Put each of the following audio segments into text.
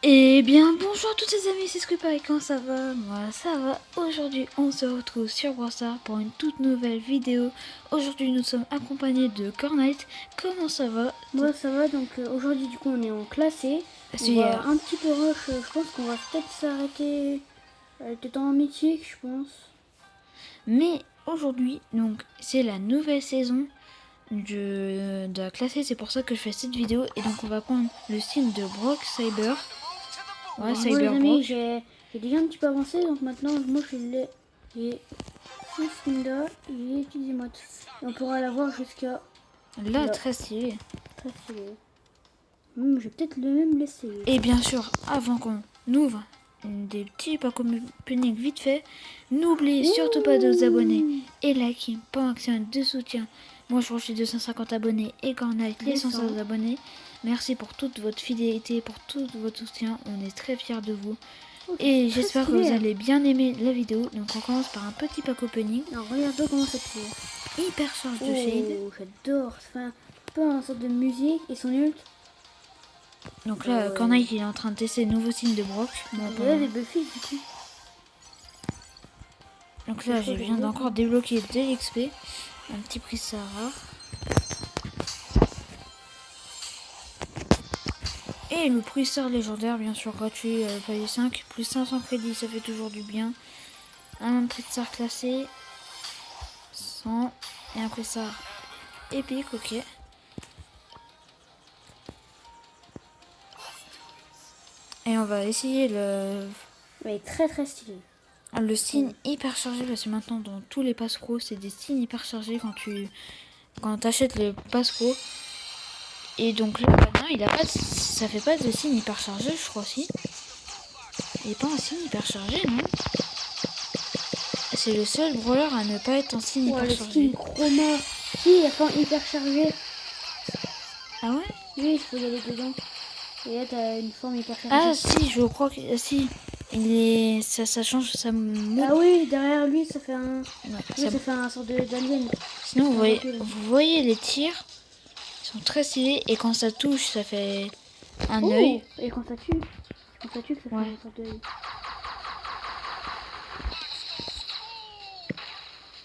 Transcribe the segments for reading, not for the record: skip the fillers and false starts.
Eh bien, bonjour à tous les amis, c'est Squipper et comment ça va? Moi ça va. Aujourd'hui on se retrouve sur Brawl Stars pour une toute nouvelle vidéo. Aujourd'hui nous sommes accompagnés de Cornite. Comment ça va? Moi ça va, donc aujourd'hui du coup on est en classé. On C'est va un petit peu rush, je pense qu'on va peut-être s'arrêter peut-être en mythique, je pense. Mais aujourd'hui, donc c'est la nouvelle saison de la classée, c'est pour ça que je fais cette vidéo. Et donc on va prendre le style de Brock Cyber. Ouais, Alors, moi les Cyber amis, Brock. j'ai déjà un petit peu avancé, donc maintenant moi j'ai 6 Linda et 10 emotes. Et on pourra l'avoir jusqu'à Là, là. très stylé. Très stylé. Je vais peut-être le même l'essayer. Et bien sûr, avant qu'on ouvre des petits packs opening vite fait, n'oubliez surtout pas de vous abonner et liker pour un maximum de soutien. Moi je suis 250 abonnés et Cornite les 100 abonnés. Merci pour toute votre fidélité, pour tout votre soutien. On est très fiers de vous. Et j'espère que vous allez bien aimer la vidéo. Donc on commence par un petit pack opening. Alors regarde comment ça fait. Hyper charge de shade. J'adore. Ça fait un peu une sorte de musique et son ult. Donc là, Cornite il est en train de tester le nouveau signe de Brock. Les Buffy du coup. Donc là, je viens d'encore débloquer de l'XP. Un petit prix Sarah. Et le prix Star légendaire, bien sûr, gratuit, palier 5. Plus 500 crédits, ça fait toujours du bien. Un prix Star classé. 100. Et un prix Star épique, ok. Et on va essayer le... Ouais, très très stylé. Le signe hyper chargé, parce que maintenant dans tous les pass pro, c'est des signes hyper chargés quand tu achètes le pass pro. Et donc là, non, il a pas ça fait pas de signe hyper chargé, je crois aussi. Il n'est pas un signe hyper chargé, non? C'est le seul brawler à ne pas être en signe hyper chargé. Chroma. Si, il a hyper chargé. Ah ouais? Oui, il faut y aller dedans. Et là, t'as une forme hyper chargée. Ah si, je crois que... si. Il est... Ça change sa mode. Ah oui, derrière lui, ça fait un... Non, ça fait un sort d'alien. Sinon, vous voyez les tirs. Ils sont très stylés. Et quand ça touche, ça fait un œil. Et quand ça tue, ça fait un sort d'œil.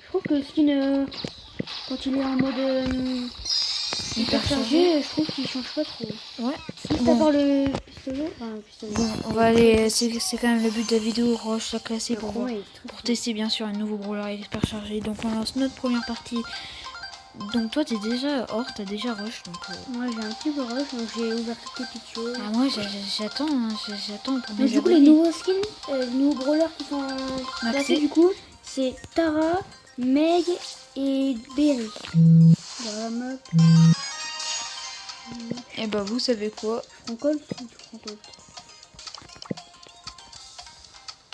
Je trouve que le skin, quand il est en mode hyper chargé, je trouve qu'il change pas trop. Ouais. Juste à part le pistolet. Bon, on va aller... C'est quand même le but de la vidéo. Rush la classée pour tester bien sûr un nouveau brawler hyper chargé. Donc on lance notre première partie. Donc toi t'es déjà hors, t'as déjà rush. Donc, moi j'ai un petit peu rush, donc j'ai ouvert toutes les petites choses. Ah moi j'attends pour mes du coup les nouveaux skins, les nouveaux brawlers qui sont classés du coup, c'est Tara, Meg et Berry. Dans la map. Et bah vous savez quoi? Je prends Colt ou tu prends Colt?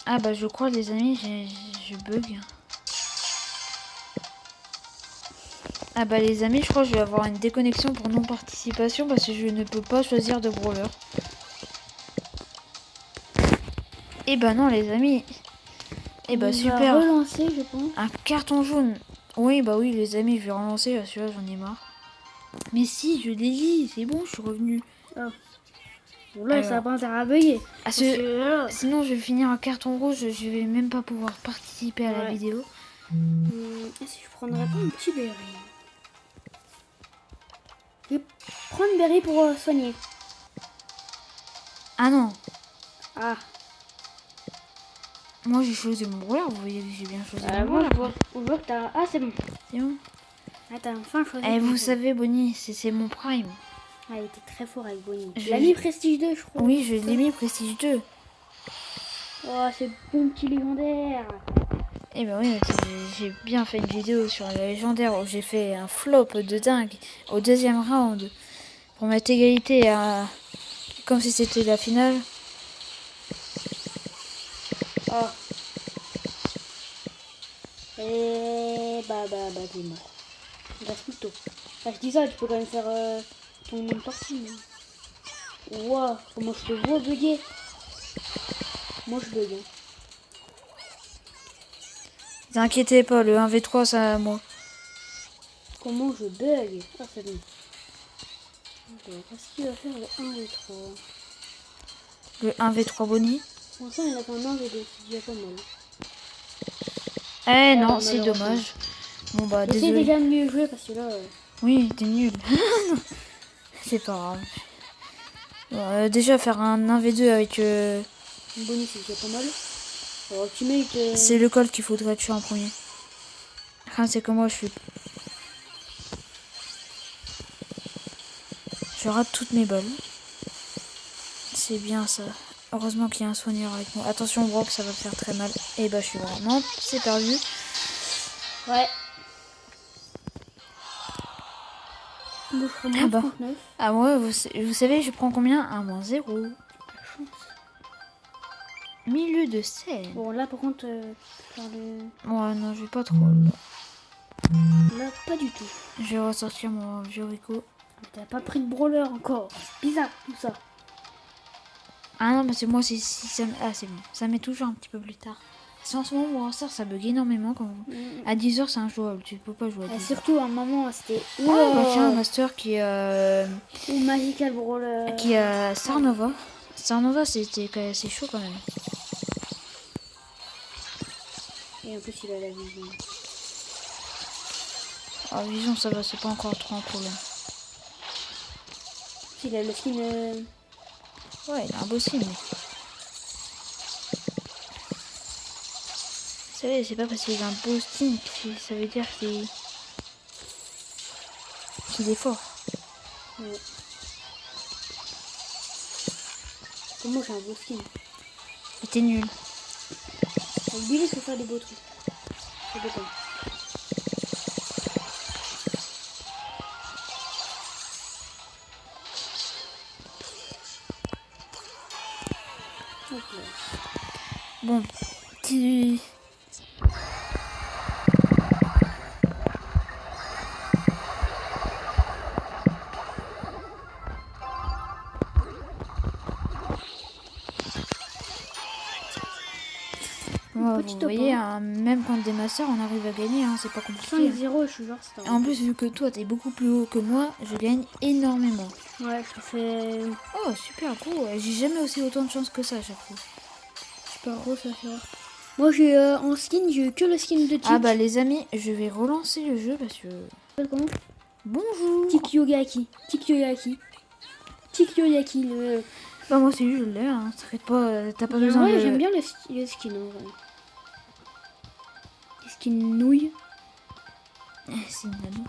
Ah bah je crois les amis, je bug. Ah bah les amis, je crois que je vais avoir une déconnexion pour non-participation parce que je ne peux pas choisir de brawler. Et bah non les amis. Et bah super. On va relancer je pense. Un carton jaune. Oui bah oui les amis, je vais relancer, celui-là j'en ai marre. Mais si, je l'ai dit, c'est bon, je suis revenu. Ah. Bon là ça va pas intérêt à bugger. Sinon je vais finir un carton rouge, je vais même pas pouvoir participer à la vidéo. Si je prendrais pas un petit Berry. Je vais prendre Berry pour soigner. Ah non. Ah. Moi j'ai choisi mon brawler, vous voyez que j'ai bien choisi mon brawler. On voit que t'as... Ah c'est bon. C'est bon. Ah t'as enfin choisi. Et vous savez Bonnie, c'est mon prime. Ah il était très fort avec Bonnie. Je l'ai mis Prestige 2 je crois. Oui je l'ai mis Prestige 2. Oh c'est bon petit légendaire. Et ben oui, j'ai bien fait une vidéo sur le légendaire où j'ai fait un flop de dingue au deuxième round pour mettre égalité à... comme si c'était la finale. Oh. Et t'es mort. Il reste plus tôt. Ah, je dis ça, tu peux quand même faire ton nom de partie. Wow, comment je te vois bugger. Moi je bug. T'inquiétez pas, le 1v3 ça à moi. Comment je bug? Ah c'est bon. Qu'est-ce qu'il va faire le 1v3? Le 1v3 Bonnie. Pour l'instant, il a fait un 1v2, c'est déjà pas mal. Eh non, c'est malheureusement. dommage. Bon bah J'essaie désolé. déjà de mieux jouer parce que là, Oui, t'es nul. C'est pas grave. Bon, déjà faire un 1v2 avec... Bonnie, c'est déjà pas mal. Alors, Ultimate, C'est le Colt qu'il faudrait tuer en premier. Enfin, c'est que moi je suis... Je rate toutes mes balles. C'est bien ça. Heureusement qu'il y a un soigneur avec moi. Attention Brock, ça va faire très mal. Et bah je suis vraiment... C'est perdu. ouais. Moi, je ferai moins Ah bah. 39. Ah ouais, vous savez, je prends combien? Un moins 0. Milieu de scène. Bon, là, par contre, faire le... Ouais, non, je vais pas trop. Là. Là, pas du tout. Je vais ressortir mon vieux Rico. T'as pas pris de brawler encore. C'est bizarre, tout ça. Ah non, mais c'est moi, si ça... Ah, c'est bon. Ça met toujours un petit peu plus tard. Parce qu'en ce moment, Brawl Stars, ça bug énormément. Quand... À 10h, c'est injouable. Tu peux pas jouer à 10h. Et surtout, à un moment, c'était... Oh, bah tiens, un master qui est... Ou Magical Brawler. Qui est Sarnova. Sarnova, c'est chaud quand même. Et en plus, il a la vision. Ah, vision, ça va, c'est pas encore trop un problème. Il a le skin... Ouais, il a un beau signe. Vous savez, c'est pas parce qu'il a un beau skin que ça veut dire qu'il est fort. Ouais. Comment j'ai un beau skin? Et t'es nul. Billy, il faut faire des beaux trucs. C'est dépend. Okay. Bon, tu... Ouais, vous voyez, hein, même contre des masters, on arrive à gagner, hein, c'est pas compliqué. 5-0, je suis genre star. En plus, vu que toi, t'es beaucoup plus haut que moi, je gagne énormément. Ouais, je te fais... Oh, super gros. J'ai jamais aussi autant de chance que ça à chaque fois. Super gros, ça fait... Moi, j'ai en skin, j'ai que le skin de Tik. Ah bah les amis, je vais relancer le jeu parce que... Comment? Bonjour. Tik Yoyaki. Tik Yoyaki. Tik Yoyaki, le... Bah moi aussi je l'ai, hein. T'arrêtes pas, t'as pas Ouais, besoin de... j'aime bien le skin, en vrai. Les skins nouilles. C'est une nano.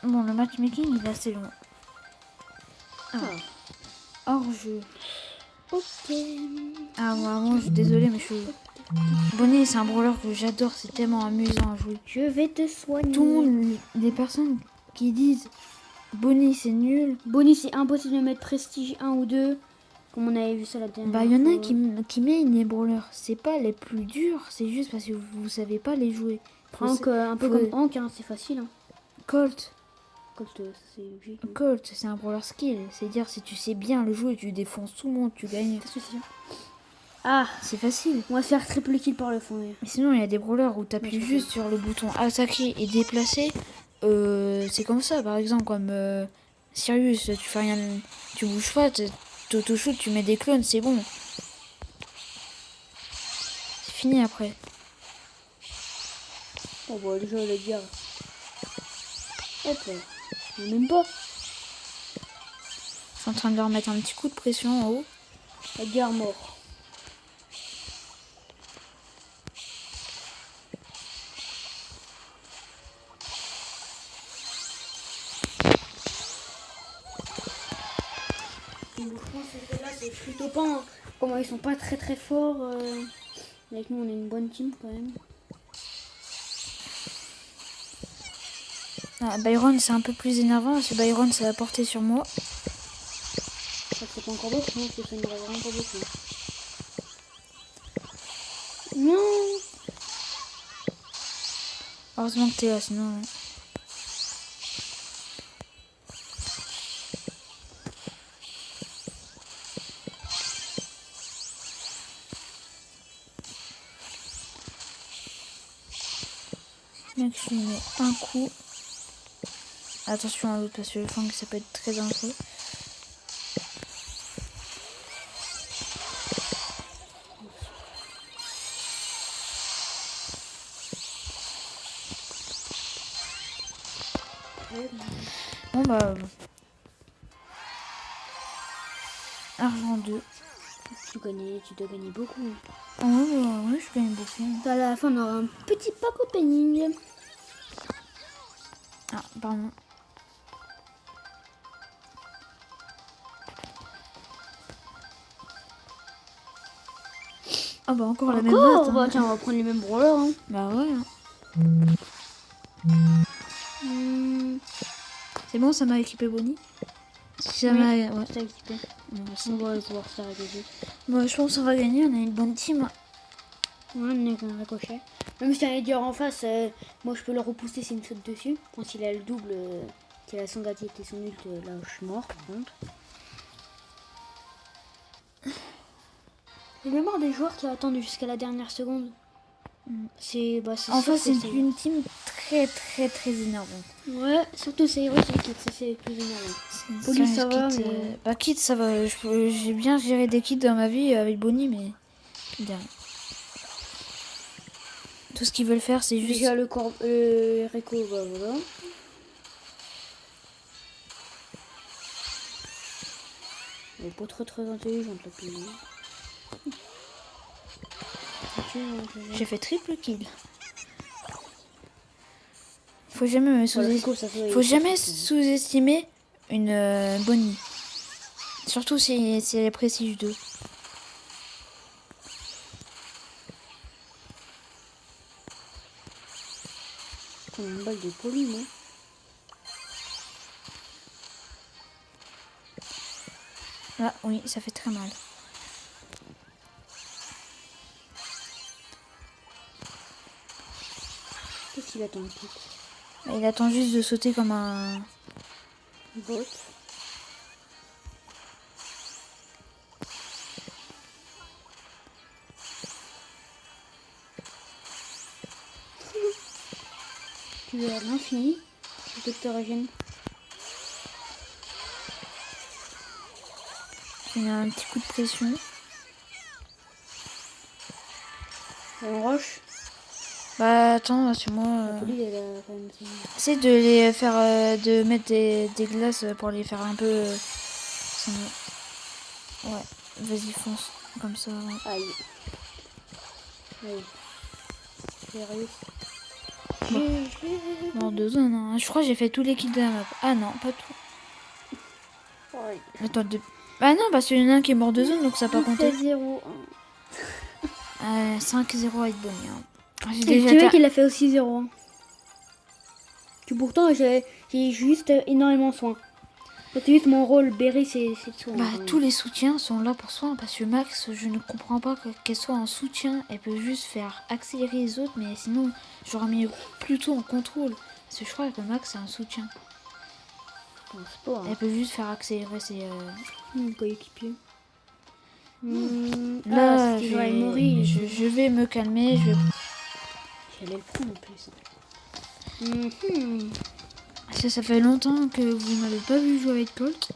Bon, le matchmaking il est assez long. Ah. Hors jeu. Ok. Ah moi je suis désolée mais je suis... Bonnie c'est un brawler que j'adore, c'est tellement amusant à jouer. Je vais te soigner. Tout le monde, des personnes qui disent Bonnie c'est nul. Bonnie, c'est impossible de mettre prestige 1 ou 2. Comme on avait vu ça la dernière Bah, il y en a fois. qui met les brawlers. C'est pas les plus durs, c'est juste parce que vous savez pas les jouer. Franck, un peu comme Hank, hein, c'est facile. Hein. Colt. Colt, c'est logique. Hein. Colt, c'est un brawler skill. C'est-à-dire, si tu sais bien le jouer, tu défonces tout le monde, tu gagnes. Ah, c'est facile. On va se faire triple kill par le fond. Ouais. Mais sinon, il y a des brawlers où tu appuies juste sur le bouton attaquer et déplacer. C'est comme ça, par exemple, comme Sirius, tu fais rien, tu bouges pas, t'auto-shoot, tu mets des clones, c'est bon. C'est fini après. Oh bah déjà la guerre. Hop là. Même pas. Je suis en train de leur mettre un petit coup de pression en haut. La guerre mort. Bon, je pense que là c'est plutôt pas. Hein. Comment ils sont pas très très forts. Avec nous on est une bonne team quand même. Ah, Byron c'est un peu plus énervant parce que Byron ça a porté sur moi. Ça c'est pas encore beaucoup, non, parce que ça ne va vraiment pas beaucoup. Non. Heureusement que t'es là, sinon... Mec, je lui mets un coup. Attention à l'autre parce que le fang ça peut être très dangereux. Bon bah... Argent 2. Tu dois gagner beaucoup. Ah ouais, bah, ouais, je gagne beaucoup. À la fin, on aura un petit pack opening. Ah, pardon. Ah bah encore la même Encore boîte. bah, Hein. tiens, on va prendre les mêmes brawlers. Hein. Bah ouais. Hein. Hmm, C'est bon, ça m'a équipé Bonnie. Ça oui, m'a... Ouais. c'est équipé. Bon, bah, c'est On bien. va pouvoir s'arrêter. Bon, je pense qu'on va gagner, on a une bonne team. Ouais, on est un ricochet. Même si un leader en face, moi je peux le repousser s'il me saute dessus. Quand il a le double, qu'il a son gadget et son ult, là je suis mort par contre. J'ai même marre des joueurs qui attendent jusqu'à la dernière seconde. C'est En sûr fait, c'est que une team très énervante. Ouais, surtout c'est Hero et Kit, ça c'est le plus énervant. Police, ça va, mais... Bah, Kit, ça va. J'ai bien géré des kits dans ma vie avec Bonnie, mais... Bien. Tout ce qu'ils veulent faire, c'est juste... Déjà le Rico, bah voilà. Elle est pas très intelligente la pile. J'ai fait triple kill. Faut jamais Faut jamais sous-estimer une Bonnie. Surtout si elle est précise 2. Comme une balle de poli, moi. Ah oui, ça fait très mal. Qu'est-ce qu'il attend le Kit? Il attend juste de sauter comme un... Bot. Tu veux à l'infini, le docteur Eugène. Il y a un petit coup de pression. Et on rush. Bah attends, parce que moi... La police, elle a quand même... Essaye de les faire... de mettre des glaces pour les faire un peu... Ouais, vas-y fonce. Comme ça. Aïe. Aïe. Sérieux. Mort de zone, hein. Je crois que j'ai fait tous les kills de la map. Ah non, pas tout. Ouais. Attends, ah non, parce qu'il y en a un qui est mort de zone, donc ça n'a pas compté. 0. 5-0 avec Bonnie. Hein. J'ai Le déjà petit mec, il a fait aussi 0. Que pourtant, j'ai juste énormément soin. C'est juste mon rôle, Berry, c'est de soin. Bah, tous les soutiens sont là pour soin, parce que Max, je ne comprends pas qu'elle soit en soutien. Elle peut juste faire accélérer les autres, mais sinon, j'aurais mis plutôt en contrôle. Parce que je crois que Max, c'est un soutien. Pas, hein. Elle peut juste faire accélérer ses... coéquipier. Là, je vais me calmer, J'allais le prendre en plus. Ça fait longtemps que vous m'avez pas vu jouer avec Colt.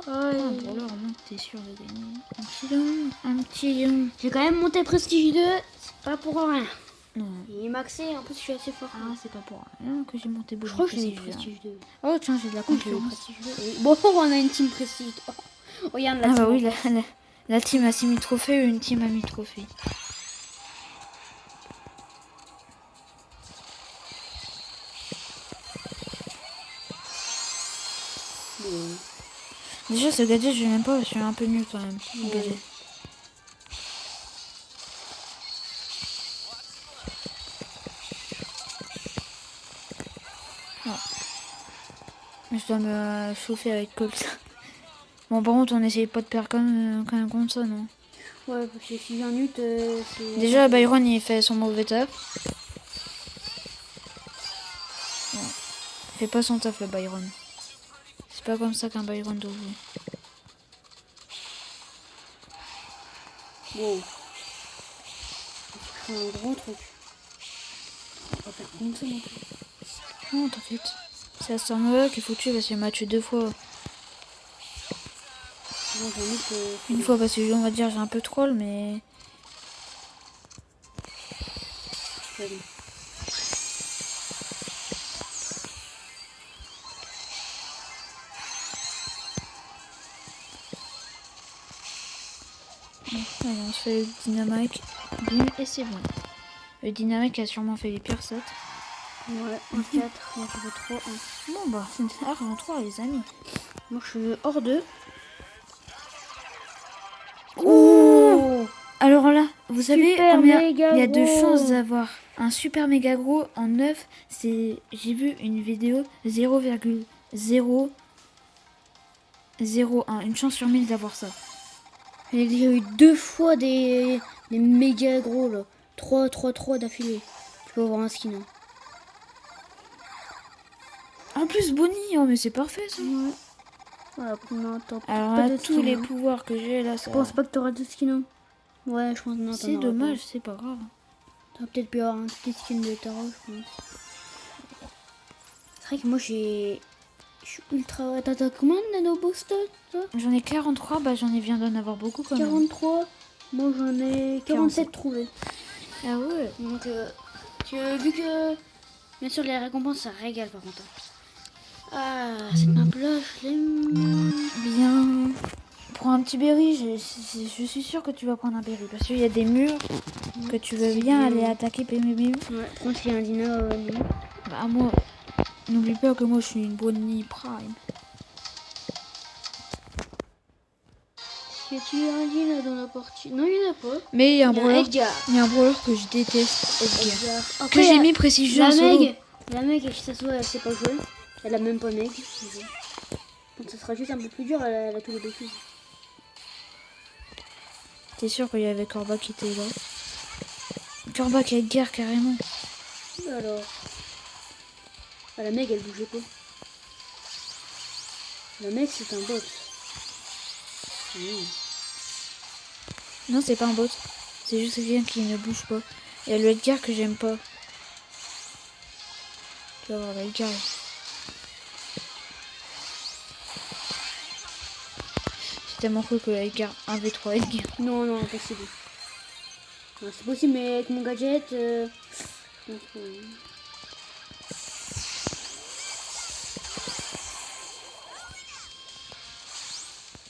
Pour l'heure, au moins, t'es sûr de gagner. Un petit lion. J'ai quand même monté Prestige 2, c'est pas pour rien. Non. Il est maxé, en plus je suis assez fort. Ah, c'est pas pour rien que j'ai monté beaucoup. Je crois que j'ai mis Prestige 2. Oh, tiens, j'ai de la confiance. Prestige 2. Bon, on a une team Prestige. Oh, regarde la Ah team. bah oui, la team a 6000 trophées ou une team a 1000 trophées. Déjà, ce gadget, je l'aime pas, je suis un peu nul quand même. Ouais. Gadget. Je dois me chauffer avec Colt. Bon, par contre, on essaye pas de perdre quand même contre ça, non? Ouais, parce que si j'ai un ult, c'est... Déjà, Byron, il fait son mauvais taf. Ouais. Il fait pas son taf, le Byron. C'est pas comme ça qu'un Byron doit jouer. Wow. C'est un gros truc. On va faire comme ça non plus. Non, t'inquiète. C'est à Stormwalk qu'il faut tuer parce qu'il m'a tué 2 fois. Non, j'ai un ult, Une fois parce que on va dire j'ai un peu troll, mais... Allez, on se fait le dynamite. Boum, et c'est bon. Le dynamite a sûrement fait les pires sautes. Ouais, 1-4, moi je fais 3-1. Bon bah, c'est en 3 les amis. Moi je suis hors 2. Oh, alors là, vous savez Super combien méga il y a de gros. chances d'avoir un super méga gros en 9. J'ai vu une vidéo 0,001. Une chance sur 1000 d'avoir ça. Il y a eu 2 fois des méga gros là. 3 d'affilée. Tu peux avoir un skin. Hein. En plus, Bonnie, oh mais c'est parfait ça. Ouais. Voilà, non, t'as Alors pas là, de tous skin. les Hein. pouvoirs que j'ai là, ça. Je pense pas que t'auras de skin. Hein. Ouais, je pense non. C'est dommage, c'est pas grave. T'aurais peut-être pu avoir un petit skin de tarot, je pense. C'est vrai que moi j'ai. Je suis ultra. T'as combien de nano boost toi? J'en ai 43, bah j'en ai viens d'en avoir beaucoup quand même. 43. Moi j'en ai 47 trouvés. Ah ouais. Donc vu que bien sûr les récompenses ça régale par contre. Ah cette map là je l'aime. Bien. Prends un petit berry, je suis sûre que tu vas prendre un berry parce qu'il y a des murs que tu veux bien aller attaquer. Ouais, contre il y a un dino. Non. Bah moi, n'oublie pas que moi je suis une Bonnie Prime. Y a-t-il un dino dans la partie? Non il y en a pas. Mais il y a un Il y a brawler, Edgar. il y a un brawler que je déteste, Edgar. Que Après, j'ai mis précision la en solo. Meg, elle s'assoit, elle sait pas jouer. Elle a même pas Meg. Donc ça sera juste un peu plus dur, elle a tous les défis. T'es sûr qu'il y avait Corba qui était là? Corba qui a Edgar carrément. Alors. Ah, la Meg elle bougeait pas. La Meg c'est un bot. Non, c'est pas un bot. C'est juste quelqu'un qui ne bouge pas. Il y a le Edgar que j'aime pas. Tu vas voir le Edgar. J'ai tellement cru que le Edgar 1v3 Edgar. Non, non, impossible. Non, c'est possible, mais avec mon gadget. Donc,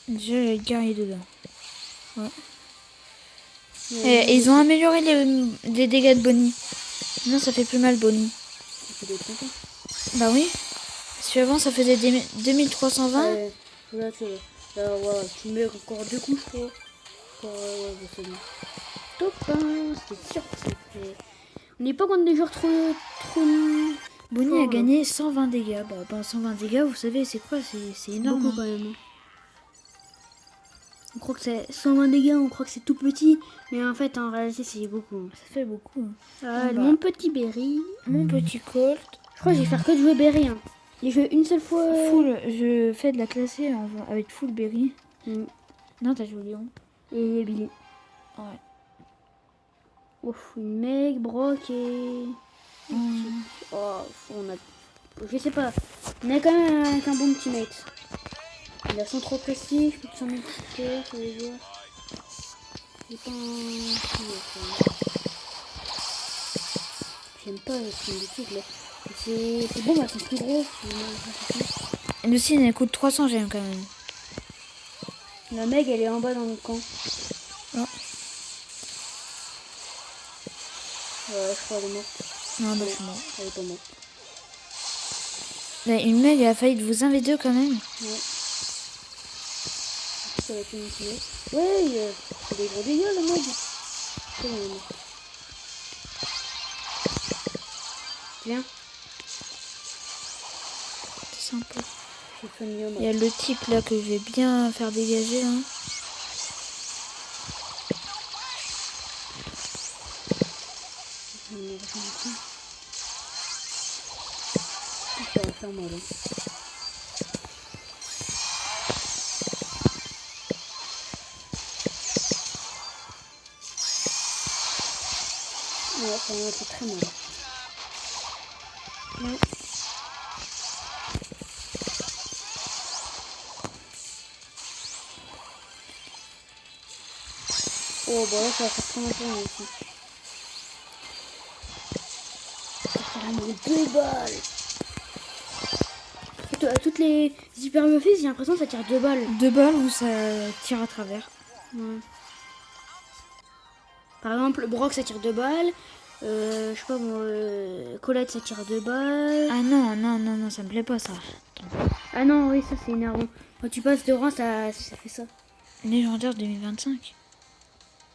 Déjà, le Edgar est dedans. Ouais. ouais, Et ils ont amélioré les dégâts de Bonnie. Non, ça fait plus mal Bonnie. ça fait des points. Bah oui. Parce qu'avant, ça faisait 2320. Ouais, là, ouais, tu mets encore 2 coups, je crois. Ouais, c'est bon. Top 1, c'était sûr que ça fait. On n'est pas contre des joueurs trop. Bonnie a fort, gagné 120 dégâts. Bah, 120 dégâts, vous savez, c'est quoi? C'est énorme. Beaucoup quand même. On croit que c'est 120 dégâts, on croit que c'est tout petit, mais en fait, en réalité, c'est beaucoup. Ça fait beaucoup. Ah, Bah. mon petit Berry. Mon petit Colt. Je crois que je vais faire que de jouer Berry. Hein. J'ai joué une seule fois. Full, je fais de la classée avec full berry. Mm. Non, t'as joué Léon. Et Billy. Ouais. Ouf, une Meg, Brock et. Oh, on a. Je sais pas. On a quand même un bon teammate. Il a son trop précis, je peux te s'en multiplier sur les joueurs. J'ai pas un. J'aime pas le skin de tigre là. C'est bon, elles sont plus grosses. Le signe, elle coûte 300 gemmes quand même. La Meg, elle est en bas dans le camp. Oh. Ouais, je crois qu'elle est morte. Non, bah, je suis mort. Elle est pas morte. Là, une Meg a failli de vous 1v2 quand même. Ouais. Ça va être une teammate. Ouais, c'est des gros dégâts la Meg. C'est bon, elle est morte. Viens. C'est sympa. J'ai fait mieux, moi. Il y a le type là que je vais bien faire dégager. Hein. Ça va faire mal. Hein. Ouais, ça m'a fait très mal. Ouais. Oh bah là ça va faire très longtemps aussi. Ça va me 2 balles. Toutes les hyper muffins, j'ai l'impression que ça tire 2 balles. 2 balles ou ça tire à travers. Ouais. Par exemple, Brock ça tire 2 balles. Je sais pas moi, Colette ça tire 2 balles. Ah non, ça me plaît pas ça. Ah non, oui, ça c'est énervant. Quand tu passes de rang, ça fait ça. Légendaire 2025.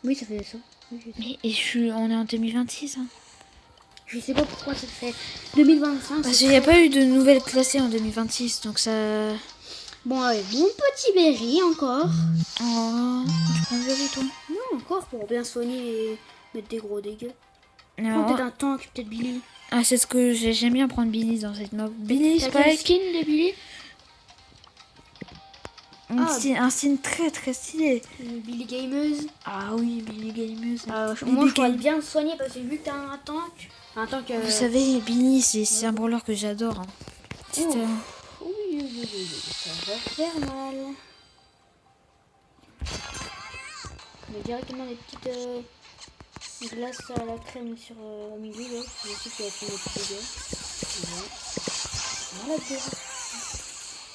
Oui, ça fait ça. Oui, je sais. Mais on est en 2026. Hein. Je sais pas pourquoi ça fait 2025. Parce qu'il n'y a pas eu de nouvelles classées en 2026, donc ça... Bon, allez, mon petit Berry encore. Oh, tu prends le toi. Non, encore pour bien soigner et mettre des gros dégâts. Non. Peut-être un tank, peut-être Billy. Ah, c'est ce que j'aime bien prendre Billy dans cette map. Billy, T'as quel Spike. skin de Billy? Un signe très très stylé. Billy Gameuse. Ah oui, Billy Gameuse. Moi, je pourrais bien soigner parce que vu que t'as un tank. Un tank. Vous savez, Billy, c'est un brawler que j'adore. Hein. Oui, ça va faire mal. On met directement des petites glaces à la crème sur au milieu. Là. Je sais qu'il va faire des petits dégâts. Voilà, déjà.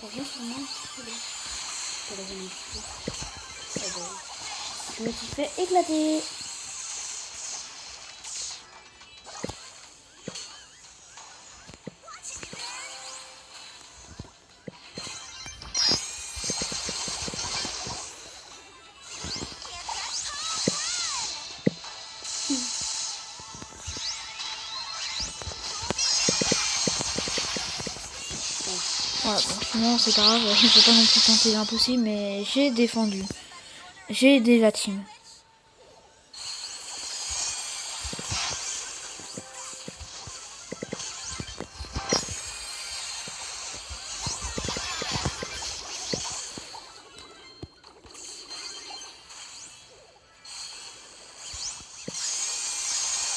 Par contre, sur moi, un petit peu là. Pour la zone un petit peu. Ah bah, je me suis fait éclater. Voilà, bon, non, c'est pas grave, il faut pas non plus tenter l'impossible, mais j'ai défendu. J'ai aidé la team.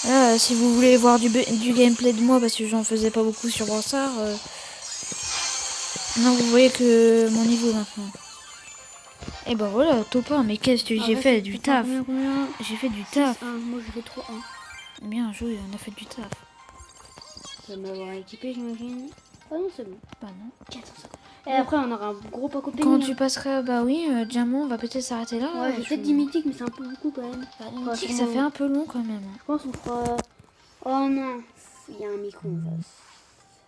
Là, si vous voulez voir du gameplay de moi, parce que j'en faisais pas beaucoup sur Brawl Stars, non, vous voyez que mon niveau maintenant. Et ben voilà, top 1, mais qu'est-ce que j'ai fait du taf. J'ai fait du taf. Moi j'ai fait 3-1. Bien joué, on a fait du taf. Ça va m'avoir équipé, j'imagine. Ah non, c'est bon. Bah non. 450. Et après, on aura un gros pack au pénis. Quand tu passeras, bah oui, Diamant, on va peut-être s'arrêter là. Ouais, j'ai peut-être 10 mythiques, mais c'est un peu beaucoup quand même. Bah, mythique, ça fait un peu long quand même. Je pense qu'on fera. Oh non, il y a un micro en face.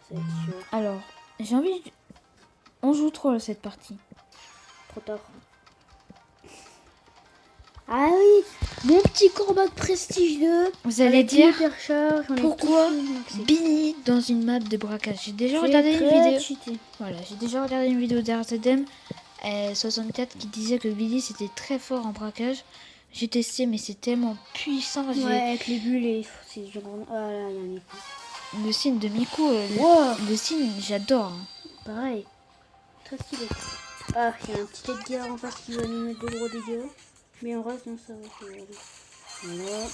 C'est sûr. Alors, j'ai envie. On joue trop cette partie. Trop tard. Ah oui, mon petit combat de prestige 2. Vous allez dire pourquoi Billy dans une map de braquage. J'ai déjà regardé une vidéo. Cheaté. Voilà, j'ai déjà regardé une vidéo d'RZM 64 qui disait que Billy c'était très fort en braquage. J'ai testé, mais c'est tellement puissant. Ouais, avec les bulles et c'est genre. Ah là, il y a un micro. Le signe de Miku, le signe, j'adore. Hein. Pareil, très stylé. Ah, il y a un petit Edgar en face qui va nous mettre de gros dégâts. Mais en reste, non, ça va. Voilà.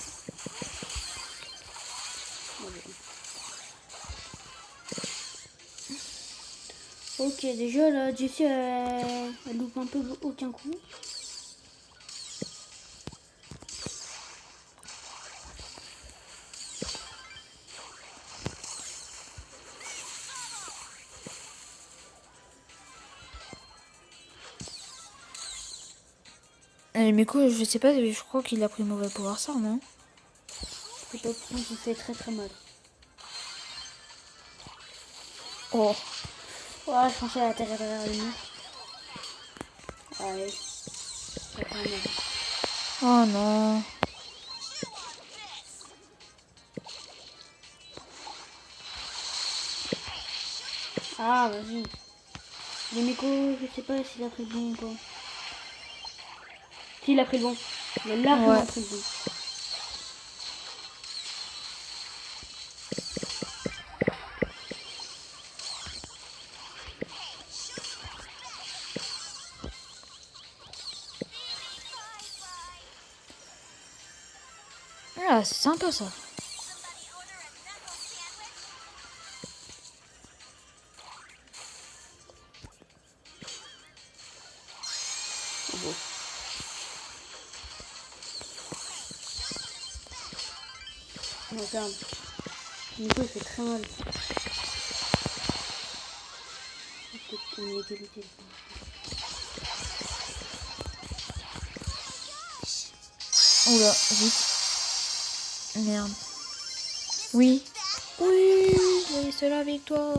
Ok, déjà là, Jessie elle loupe un peu aucun coup. Miku, je sais pas, je crois qu'il a pris mauvais pouvoir ça, non? C'est pas pour ça, fait très très mal. Oh. Ouais, je pensais à atterrir derrière le mur. Allez. Ça fait mal. Oh non. Ah, vas-y. Les Miko, je sais pas s'il a pris le bon ou pas. S'il a pris le bon. Il a largement pris le bon. Ah, c'est sympa ça. Bon. Regarde. Nico il fait très mal. On est égalité. Oh là, vite. Merde. Oui. Oui, c'est la victoire.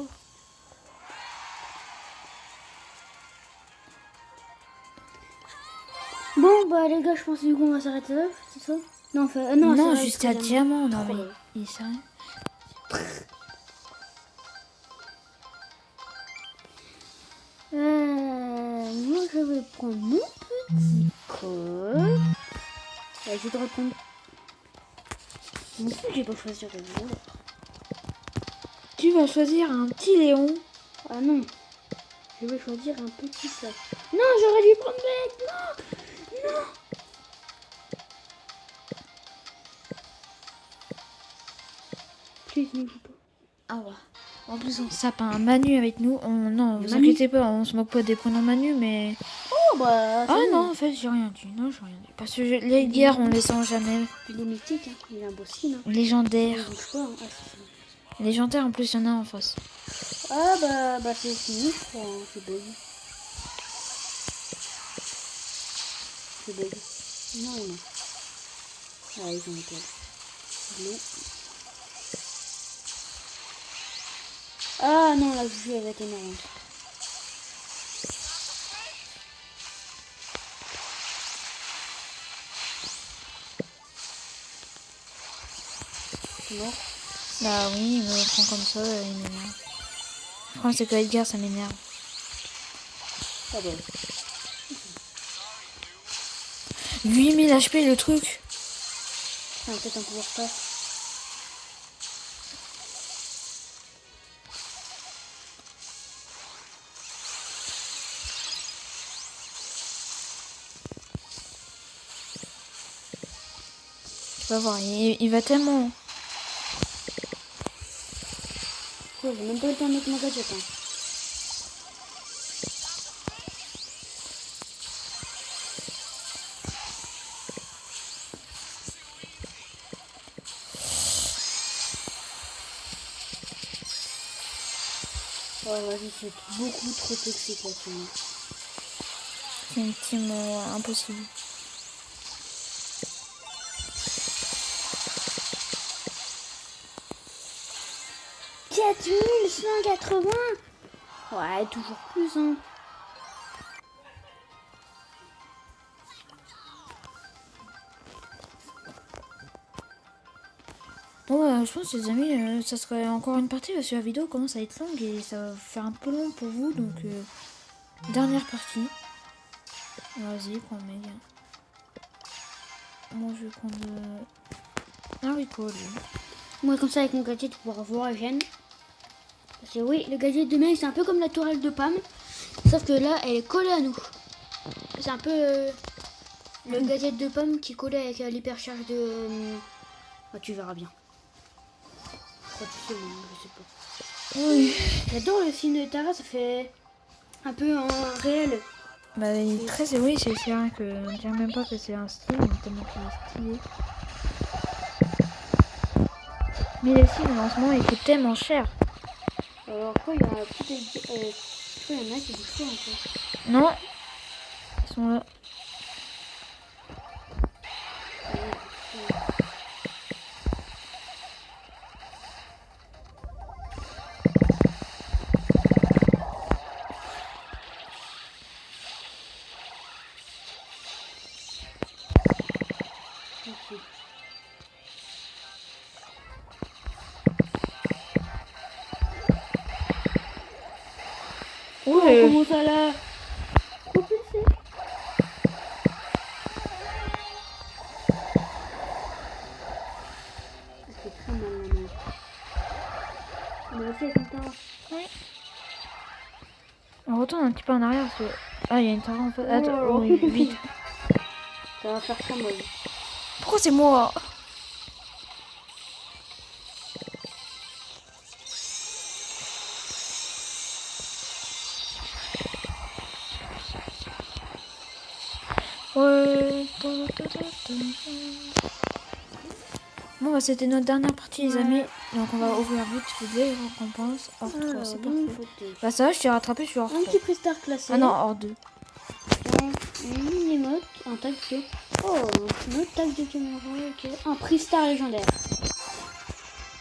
Bon, bah les gars, je pense que du coup on va s'arrêter là, c'est ça? Non, enfin, non, Non, c'est jusqu'à diamant. Non, Oh, mais il sait rien. Moi, je vais prendre mon petit code. Je vais reprendre. Mon coup, j'ai pas choisi le joueur. Tu vas choisir un petit Léon. Ah non, je vais choisir un petit sac. Non, j'aurais dû prendre mec. Non, non. Please, ne joue pas. Ah ouais. En plus, on sape un Manu avec nous. Non, vous Manu. inquiétez pas, on se moque pas des prénoms Manu, mais... Oh bah. Ah non, en fait, j'ai rien dit. Non, j'ai rien dit. Parce que les guerres, on les sent jamais. Il est mythique, hein. Il a un beau skin. Hein. Légendaire. Il bouge pas. Hein. Ah, c'est... Légendaire, en plus, il y en a en face. Ah bah c'est fini, je crois. Hein. C'est bug. C'est bug. Non, non. Ah, ils ont été là. Non. Ah non, la vue elle va être énorme. C'est mort. Bah oui, il me prend comme ça, il m'énerve. Le problème, c'est que Edgar, ça m'énerve. Ah bah. 8000 HP, le truc. Ah, peut-être un pouvoir pas. Tu vas voir, il va tellement... Quoi, j'ai même pas eu le temps de mettre mon gadget. Hein. Oh, vas-y, c'est beaucoup trop toxique là, ce moment. C'est une team impossible. « 4180 ! Ouais, toujours plus, hein. Bon, je pense, les amis, ça serait encore une partie parce que la vidéo commence à être longue et ça va faire un peu long pour vous. Donc, dernière partie. Vas-y, prends méga. Moi, je vais prendre un Rico, lui. Moi, comme ça, avec mon gadget, pour pouvoir voir Eugène. Parce que oui, le gadget de Meg, c'est un peu comme la tourelle de Pam. Sauf que là, elle est collée à nous. C'est un peu le gadget de Pam qui est collé avec l'hypercharge de... Ah, tu verras bien. Quoi, tu sais, je sais pas. Oui. J'adore le film de Tara, ça fait un peu en réel. Bah, il est très... Oui, c'est vrai que... On dirait même pas que c'est un style, mais tellement qu'il est stylé. Mais les films, en ce moment, ils coûtent tellement cher. Alors, quoi, il y a peut-être... il y en a qui bougent pas, en fait. Non. Ils sont là. Ok. Oh, comment ça là? Propulsé. Ça fait très mal la main. On a fait comme ça. Oui. On retourne un petit peu en arrière parce que... Ah, il y a une Tara en fait. Attends, Oh. oui, vite. Ça va faire très mal. Pourquoi c'est moi? Ouais. Bon, bah, c'était notre dernière partie, les amis. Donc, on va ouvrir vite les récompenses. Hors 3, c'est parfait. Bah, ça va, je t'ai rattrapé, je suis hors Un 3. petit prix-star classé. Ah non, hors 2. Une emote, un tag de... Oh, un autre tag de caméra, ok. Un prix-star légendaire.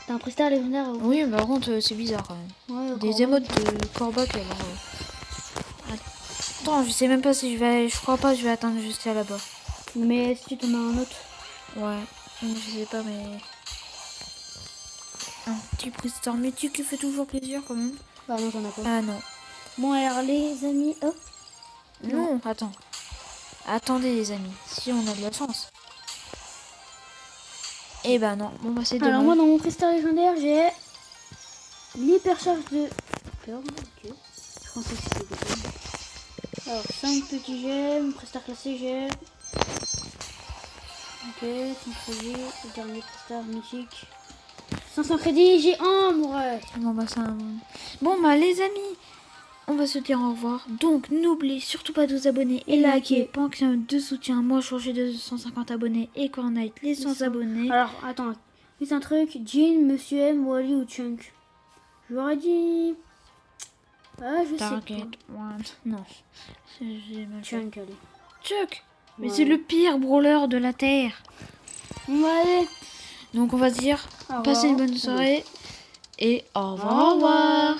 T'as un prestar légendaire ou... Oui, mais par contre, c'est bizarre quand même. Ouais, encore Des émotes de Corbac, alors... Attends, je sais même pas si je vais... Je crois pas que je vais atteindre jusqu'à là-bas. Mais si tu t'en as un autre. Ouais, je sais pas, mais... Un petit prestar mythique qui fait toujours plaisir quand même. Bah non, t'en as pas. Ah non. Bon, alors les amis, hop. Non, attends. Attendez les amis, si on a de la chance. Eh ben non, bon bah c'est dommage. Alors moi, dans mon prestar légendaire, j'ai l'hypercharge de... Ok. Je pensais que c'était des... Alors, 5 petits gemmes, prestar classé, j'ai... Ok, 5 crédits, le dernier prestar mythique. 500 crédits, j'ai ambre. Bon bah ça... Bon bah les amis, on va se dire au revoir. Donc n'oubliez surtout pas de vous abonner et liker. Pension de soutien, moi je suis de 150 abonnés et Cornite les 100 abonnés. Alors, attends, juste un truc. Jean, Monsieur M, Wally ou Chunk. Je leur ai dit... Ah, je sais Target pas. one. Non. J'ai mal fait. Chunk, allez. Chuck. Mais Ouais. c'est le pire brawler de la Terre. Bon, bah, allez. Donc on va se dire, Au passez une revoir. bonne soirée et au Au revoir. revoir.